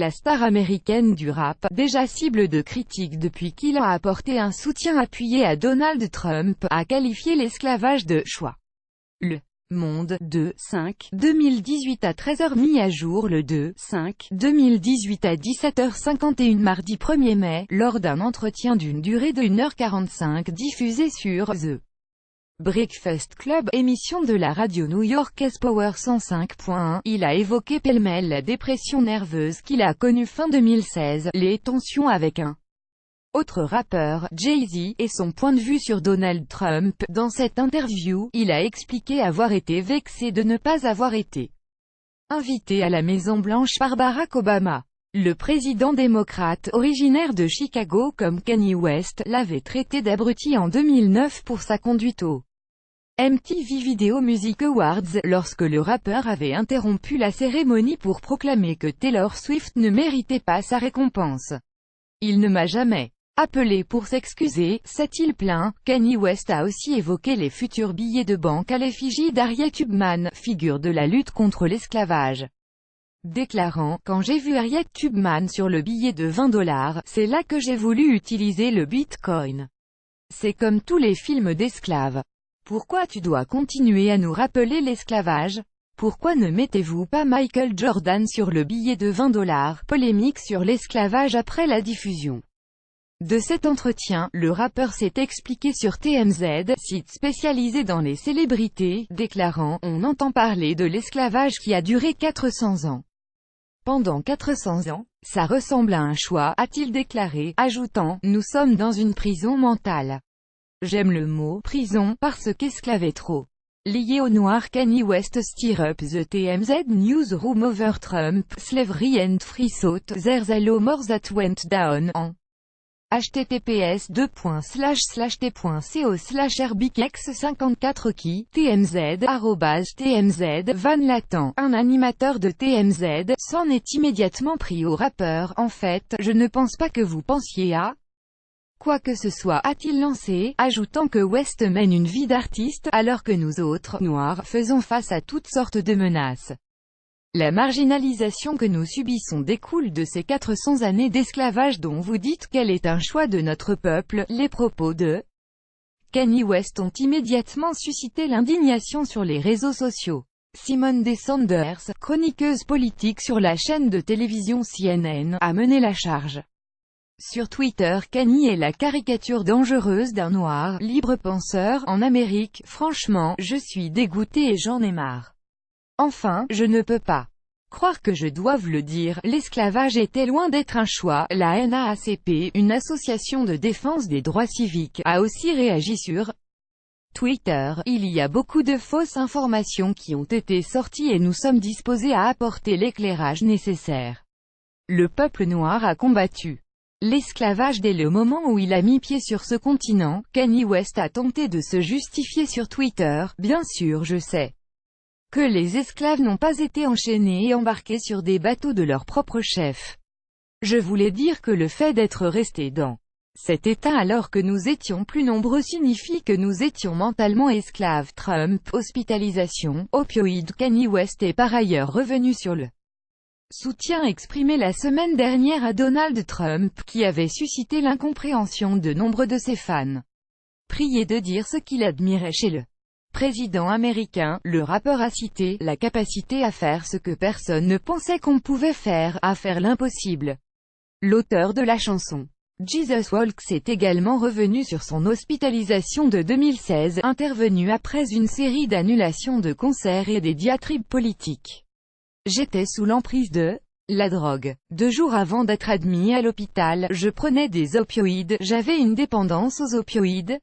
La star américaine du rap, déjà cible de critiques depuis qu'il a apporté un soutien appuyé à Donald Trump, a qualifié l'esclavage de « choix ». Le Monde, 2-5-2018 à 13h, mis à jour le 2-5-2018 à 17h51 mardi 1er mai, lors d'un entretien d'une durée de 1h45 diffusé sur The Breakfast Club, émission de la radio new-yorkaise Power 105.1, il a évoqué pêle-mêle la dépression nerveuse qu'il a connue fin 2016, les tensions avec un autre rappeur, Jay-Z, et son point de vue sur Donald Trump. Dans cette interview, il a expliqué avoir été vexé de ne pas avoir été invité à la Maison-Blanche par Barack Obama. Le président démocrate, originaire de Chicago comme Kanye West, l'avait traité d'abruti en 2009 pour sa conduite au MTV Video Music Awards, lorsque le rappeur avait interrompu la cérémonie pour proclamer que Taylor Swift ne méritait pas sa récompense. Il ne m'a jamais appelé pour s'excuser, s'est-il plaint. Kanye West a aussi évoqué les futurs billets de banque à l'effigie d'Harriet Tubman, figure de la lutte contre l'esclavage, déclarant « Quand j'ai vu Harriet Tubman sur le billet de 20 $, c'est là que j'ai voulu utiliser le Bitcoin. C'est comme tous les films d'esclaves. Pourquoi tu dois continuer à nous rappeler l'esclavage? Pourquoi ne mettez-vous pas Michael Jordan sur le billet de 20 $? Polémique sur l'esclavage après la diffusion de cet entretien, le rappeur s'est expliqué sur TMZ, site spécialisé dans les célébrités, déclarant « On entend parler de l'esclavage qui a duré 400 ans. Pendant 400 ans, ça ressemble à un choix », a-t-il déclaré, ajoutant « Nous sommes dans une prison mentale. J'aime le mot « prison » parce qu'esclaver trop lié au noir. Kanye West stir up the TMZ newsroom over Trump, slavery and free thought, there's a lot more that went down en https://t.co/rbkx54 qui, TMZ, @TMZ, Van Latan, un animateur de TMZ, s'en est immédiatement pris au rappeur. En fait, je ne pense pas que vous pensiez à quoi que ce soit, a-t-il lancé, ajoutant que West mène une vie d'artiste, alors que nous autres, noirs, faisons face à toutes sortes de menaces. La marginalisation que nous subissons découle de ces 400 années d'esclavage dont vous dites qu'elle est un choix de notre peuple. Les propos de Kanye West ont immédiatement suscité l'indignation sur les réseaux sociaux. Simone Desanders, chroniqueuse politique sur la chaîne de télévision CNN, a mené la charge. Sur Twitter, Kanye est la caricature dangereuse d'un noir, libre penseur, en Amérique. Franchement, je suis dégoûté et j'en ai marre. Enfin, je ne peux pas croire que je doive le dire, l'esclavage était loin d'être un choix. La NAACP, une association de défense des droits civiques, a aussi réagi sur Twitter. Il y a beaucoup de fausses informations qui ont été sorties et nous sommes disposés à apporter l'éclairage nécessaire. Le peuple noir a combattu l'esclavage dès le moment où il a mis pied sur ce continent. Kanye West a tenté de se justifier sur Twitter. Bien sûr, je sais que les esclaves n'ont pas été enchaînés et embarqués sur des bateaux de leur propre chef. Je voulais dire que le fait d'être resté dans cet état alors que nous étions plus nombreux signifie que nous étions mentalement esclaves. Trump, hospitalisation, opioïdes. Kanye West est par ailleurs revenu sur le soutien exprimé la semaine dernière à Donald Trump, qui avait suscité l'incompréhension de nombre de ses fans. Prié de dire ce qu'il admirait chez le président américain, le rappeur a cité « la capacité à faire ce que personne ne pensait qu'on pouvait faire, à faire l'impossible ». L'auteur de la chanson Jesus Walks est également revenu sur son hospitalisation de 2016, intervenue après une série d'annulations de concerts et des diatribes politiques. J'étais sous l'emprise de la drogue. 2 jours avant d'être admis à l'hôpital, je prenais des opioïdes, j'avais une dépendance aux opioïdes.